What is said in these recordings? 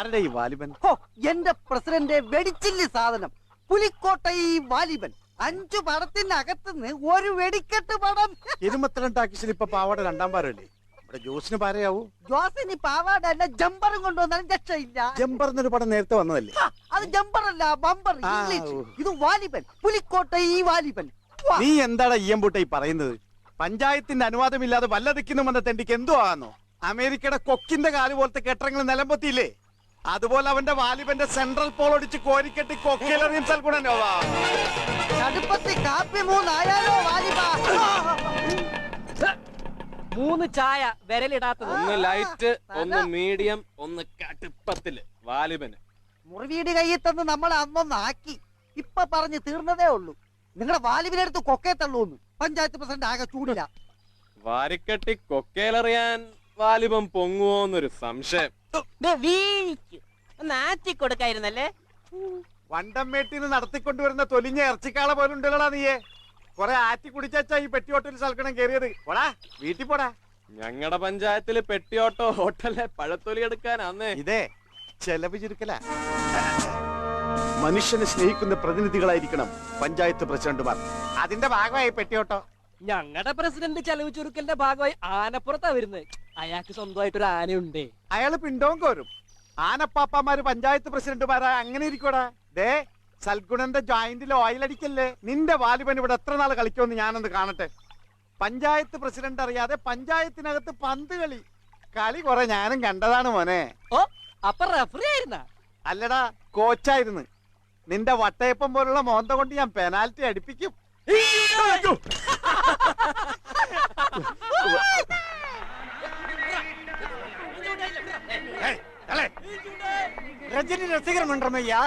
ആരുടെ ഈ വാലിബൻ? എന്റെ പ്രസിഡന്റ് വെടിച്ചില്ല സാധനം പുലിക്കോട്ട ഈ വാലിബൻ. 5 പടത്തിനകത്തുനിന്ന് ഒരു വെടിക്കെട്ട് പടം. ഇരുമത്തിരണ്ട് ടാക്കീസിൽ ഇപ്പൊ പാവാട 2ാം പാരല്ലേ? ഇവിടെ ജോസിന് പാരയാവൂ. ജോസിന് പാവാടല്ല ജമ്പറും കൊണ്ടുവന്നാലും രക്ഷയില്ല. ജമ്പർ എന്നൊരു പടം നേരത്തെ വന്നതല്ലേ? അത് ജമ്പറല്ല, ബമ്പർ ഇംഗ്ലീഷ്. ഇത് വാലിബൻ, പുലിക്കോട്ട ഈ വാലിബൻ. നീ എന്താടാ ഈയമ്പൂട്ട ഈ പറയുന്നത്? പഞ്ചായത്തിന്റെ അനുവാദമില്ലാതെ വല്ലതിക്കുന്നു വന്ന തെണ്ടിക്ക് എന്തോ ആകുന്നു? അമേരിക്കയുടെ കൊക്കിന്റെ കാല് പോലത്തെ കെട്ടറങ്ങൾ നിലംപൊത്തിയില്ലേ? അതുപോലെ അവന്റെ വാലിബന്റെ സെൻട്രൽ പോൾ ഒടിച്ച് കോരിക്കെട്ടി കൊക്കയിലെറിയും സൽഗുണനോവാ. കടുപ്പത്തി കാപ്പി 3 ആയാലോ വാലിബ? 3 ചായ വിരലിടാത്തത്. ഒന്ന് ലൈറ്റ്, ഒന്ന് മീഡിയം, ഒന്ന് കടുപ്പത്തില് വാലിബന്. മുറിവീട് കയ്യിൽ തന്ന് നമ്മൾ അന്നൊന്ന് ആക്കി. ഇപ്പൊ പറഞ്ഞു തീർന്നതേ ഉള്ളൂ. നിങ്ങളുടെ വാലിബിനെടുത്ത് കൊക്കയെ തള്ളൂന്ന്. പഞ്ചായത്ത് പ്രസിഡന്റ് ആകെ ചൂടില്ല. വാരിക്കെട്ടി കൊക്കയിലെറിയാൻ വാലിബം പൊങ്ങുവോന്നൊരു സംശയം. നാറ്റി കൊടുക്കായിരുന്നല്ലേ? വണ്ടമ്മേട്ടിന്ന് നടത്തിക്കൊണ്ടുവരുന്ന തൊലിഞ്ഞ ഇറച്ചിക്കാള പോലും ഉണ്ടല്ലോടാ നീയെ. കൊറേ ആറ്റി കുടിച്ചാ ഈ പെട്ടിയോട്ടിൽ സൽക്കണം കേറിയത്. പോടാ വീട്ടിൽ പോടാ. ഞങ്ങളുടെ പഞ്ചായത്തില് പെട്ടിയോട്ടോ ഹോട്ടലിലെ പഴത്തൊലി എടുക്കാനാന്നേ. ഇതേ ചെലവ് ചുരുക്കല. മനുഷ്യനെ സ്നേഹിക്കുന്ന പ്രതിനിധികളായിരിക്കണം പഞ്ചായത്ത് പ്രസിഡന്റുമാർ. അതിന്റെ ഭാഗമായി പെട്ടിയോട്ടോ. ഞങ്ങളുടെ പ്രസിഡന്റ് ചെലവ് ചുരുക്കലിന്റെ ഭാഗമായി ആനപ്പുറത്താ വരുന്നത്. അയാൾക്ക് സ്വന്തമായിട്ടൊരു ആനയുണ്ടേ. അയാള് പിണ്ടോം കോരും. ആനപ്പാപ്പമാര് പഞ്ചായത്ത് പ്രസിഡന്റുമാരായ അങ്ങനെ ഇരിക്കൂടാ. ദേ സൽഗുണന്റെ ജോയിന്റിൽ ഓയിൽ അടിക്കല്ലേ. നിന്റെ വാലിബൻ ഇവിടെ എത്ര നാൾ കളിക്കുമെന്ന് ഞാനൊന്ന് കാണട്ടെ. പഞ്ചായത്ത് പ്രസിഡന്റ് അറിയാതെ പഞ്ചായത്തിനകത്ത് പന്ത് കളി കുറെ ഞാനും കണ്ടതാണ് മോനെ. ഓ, അപ്പൊ റഫറി ആയിരുന്ന? അല്ലടാ, കോച്ചായിരുന്നു. നിന്റെ വട്ടയപ്പം പോലുള്ള മോന്ത കൊണ്ട് ഞാൻ പെനാൽറ്റി അടിപ്പിക്കും. ரஜினி ரசிகர் மன்றம் ஐயா.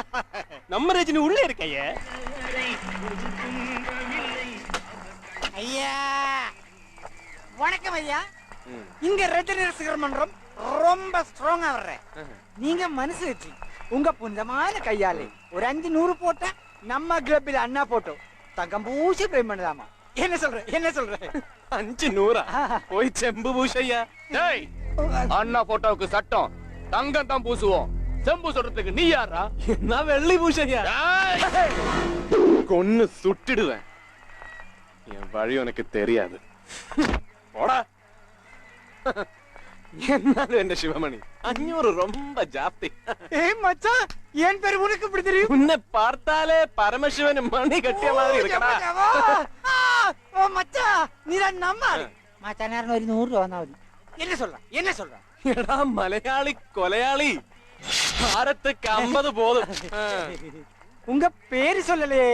நம்ம ரஜினி உள்ள இருக்கைய. ஐயா வணக்கம் ஐயா. இங்க ரஜினி ரசிகர் மன்றம் ரொம்ப ஸ்ட்ராங்கா வர்றேன். நீங்க மனசு வச்சு உங்க புனிதமான கையாலே ஒரு 500 போட்டா நம்ம கிளப்பில் அண்ணா போட்டோ தங்கம் பூசி பிரேம் பண்ணலாமா? என்ன சொல்ற 500 போய் செம்பு பூசையா. அண்ணா போட்டோவுக்கு சட்டம் தங்கம் தான் பூசுவோம். செம்பு சொல்றதுக்கு நீ யாரா? நான் வெள்ளி பூசையா. கொன்னு சுட்டிடுவேன். என் வழி உனக்கு தெரியாது. போடா. എന്നാലും എന്റെ ശിവമണി 500 ரொம்ப ஜாஸ்தி. ஏய் மச்சான், என் பேர் உனக்கு எப்படி தெரியும்? உன்னை பார்த்தாலே பரமசிவன் மணி கட்டிய மாதிரி இருக்கடா. ஓ மச்சான், நீ தான் நம்பாத. மச்சானாரன் ஒரு 100 ரூபாய் வந்தா மതി. என்ன சொல்ற? എടാ മലയാളി കൊലയാളി, ഭാരത്ക്ക് 50 போதும். உங்க பேரு சொல்லலே.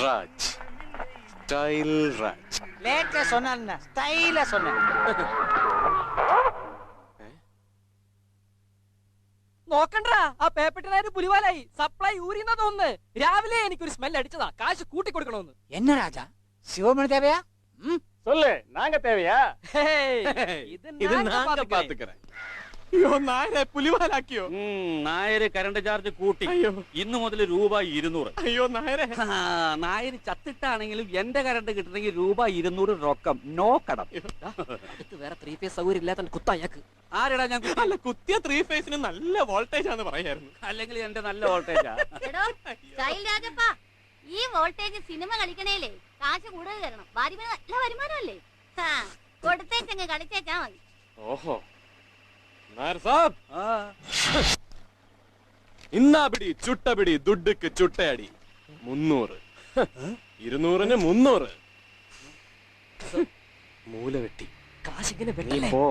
ராஜ், ஸ்டைல் ராஜ். லேட்டா சொன்னா ஸ்டைலா சொன்ன. നോക്കണ്ടാ, ആ പേപ്പട്ടിനാര് പുലിവാലായി. സപ്ലൈ ഊരിന്നാ തോന്നുന്നു. രാവിലെ എനിക്കൊരു സ്മെൽ അടിച്ചതാ. കാശ് കൂട്ടി കൊടുക്കണമെന്ന്. என்ன ராஜா, சிவமணி தேவையா? சொல்லு, நாங்க தேவையா? ഇത് நாங்க பாத்துக்கறேன். അയ്യോ, നായരെ പുലിവാലാക്കിയോ? നായര് കറണ്ട് ചാർജ് കൂട്ടി. ഇന്നു മുതൽ ₹200. അയ്യോ നായരെ. നായര് ചത്തിട്ടാണെങ്കിലും എന്റെ കറണ്ട് കിട്ടണമെങ്കിൽ ₹200 റൊക്കം, നോ കടം. അടുത്ത് വേറെ 3 ഫേസ് സൗകര്യം ഇല്ലാത്ത കുത്തയക്ക്. ആരെടാ ഞാൻ അല്ല, കുത്തിയ 3 ഫേസിന് നല്ല വോൾട്ടേജ് ആണെന്ന് പറയായിരുന്നു. അല്ലെങ്കിൽ എന്റെ നല്ല വോൾട്ടേജാ. ഈ വോൾട്ടേജ് സിനിമ കളിക്കണേലേ കാശ് കൂടുതൽ തരണം. നല്ല വരുമാനമല്ലേ? കൊടുത്തേച്ചങ്ങ് കളിച്ചേച്ചാ മതി. ഓഹോ, നായർ സാബ്, ഇന്നാപിടി ചുട്ടപിടി ദുഡ്ഡുക്ക് ചുട്ടയടി 300. 200-ന് 300. മൂല വെട്ടി. കാശ് ഇങ്ങനെ നീ വെട്ടല്ലേ? പോ.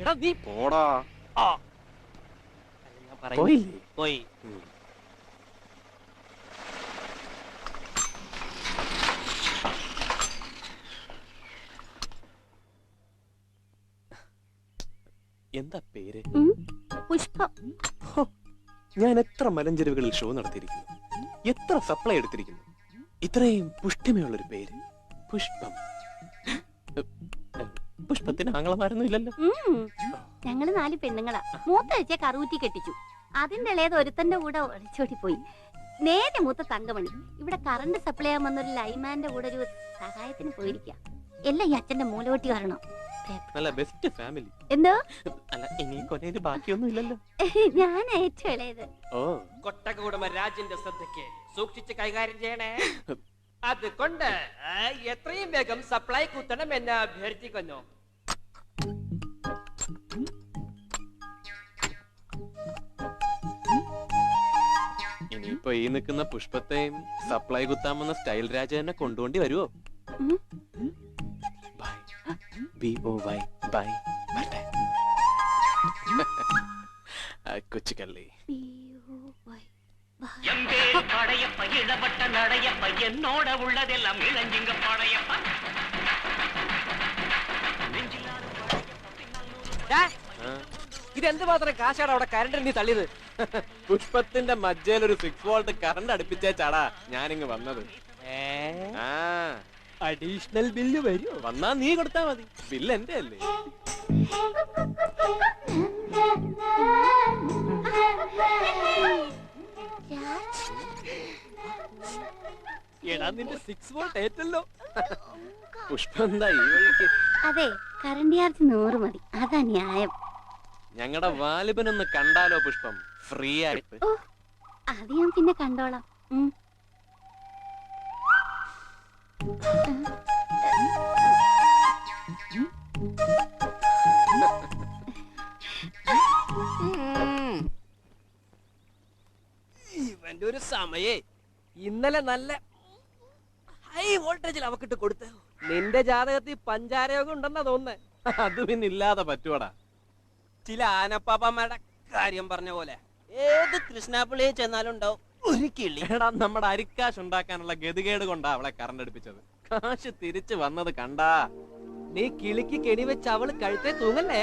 എടാ നീ പോടാ. പോയി. എന്താ പേര്? പുഷ്പം. ഞാൻ എത്ര മലഞ്ചെരുവുകളിൽ ഷോ നടത്തിയിരിക്കുന്നു, എത്ര സപ്ലൈ എടുത്തിരിക്കുന്നു. ഇത്രയും പുഷ്ടിമയുള്ളൊരു പേര്, പുഷ്പം. പുഷ്പത്തിന് ആങ്ങളമാരൊന്നും ഇല്ലല്ലോ. ഞങ്ങള് 4 പെണ്ണുങ്ങളാ. മൂത്തയച്ച കറൂറ്റി കെട്ടിച്ചു. അതിന്റെ ഇളയത് ഒരുത്തന്റെ കൂടെ ഒളിച്ചോടി പോയി. നേരെ മൂത്ത തങ്കമണി ഇവിടെ കറണ്ട് സപ്ലൈ ചെയ്യാൻ വന്നൊരു ലൈമാന്റെ കൂടെ ഒരു സഹായത്തിന് പോയിരിക്കുക. എല്ലാം ഈ അച്ഛന്റെ മൂലവട്ടി കാരണം. നല്ല ബെസ്റ്റ് ഫാമിലി. എന്തോ അല്ല ഇനി കൊനേല് ബാക്കിയൊന്നും ഇല്ലല്ലോ. ഞാൻ ഏറ്റവും ഇളയത്. ഓ കൊട്ടകൂടമ രാജിന്റെ ശ്രദ്ധയ്ക്ക് സൂക്ഷിച്ച് കൈകാര്യം ചെയ്യണേ. അതുകൊണ്ട് എത്രയും വേഗം സപ്ലൈ കുത്തണം എന്ന് അഭ്യർത്ഥിക്കുന്നു. ഇനിയിപ്പൊ ഈ നിൽക്കുന്ന പുഷ്പത്തെയും സപ്ലൈ കുത്താമെന്ന സ്റ്റൈൽ രാജ തന്നെ കൊണ്ടുപോണ്ടി വരുവോ? കൊച്ചുകള്ളി എന്നോട് ഉള്ളതെല്ലാം ഇളഞ്ഞിങ്ക പടയപ്പ ഇതെന്ത് മാത്രം കാശാടാ അവിടെ കരണ്ട് നീ തള്ളിയത്? പുഷ്പത്തിന്റെ മജ്ജയിൽ ഒരു 6 വോൾട്ട് കറണ്ട് അടുപ്പിച്ചാടാ ഞാനിങ്ങ് വന്നത്. അഡീഷണൽ ബില്ല് വരുമോ? വന്നാ നീ കൊടുത്താ മതി, ബില്ല് എന്റെ അല്ലേ. എടാ നിന്റെ 6 വോൾട്ട് ഏറ്റല്ലോ. പുഷ്പം എന്താ ഈ വഴിക്ക്? അതെ, കറണ്ട് ചാർജ് 100 മതി, അതാ ന്യായം. ഞങ്ങളുടെ വാലിബനൊന്ന് കണ്ടാലോ പുഷ്പം, ഫ്രീ ആയിട്ട്? ഓ, അത് ഞാൻ പിന്നെ കണ്ടോളാം. ഇവന്റെ ഒരു സമയേ ഇന്നലെ നല്ല ഹൈ വോൾട്ടേജിൽ അവക്കിട്ട് കൊടുത്ത. നിന്റെ ജാതകത്തിൽ പഞ്ചാരയോഗം ഉണ്ടെന്നാ തോന്നുന്നേ. അത് പിന്നെ ഇല്ലാതെ പറ്റുവാടാ. ചില ആനപ്പാപ്പന്മാരുടെ കാര്യം പറഞ്ഞ പോലെ ഏത് കൃഷ്ണാപ്പിള്ളിയെ ചെന്നാലും ഉണ്ടാവും ഒരു കിളി. എടാ നമ്മുടെ അരിക്കാശ് ഉണ്ടാക്കാനുള്ള ഗതികേട് കൊണ്ടാ അവളെ കറണ്ട് അടുപ്പിച്ചത്. കാശ് തിരിച്ചു വന്നത് കണ്ടാ. നീ കിളിക്ക് കെണി വെച്ച് അവള് കഴുത്തെ തൂങ്ങല്ലേ?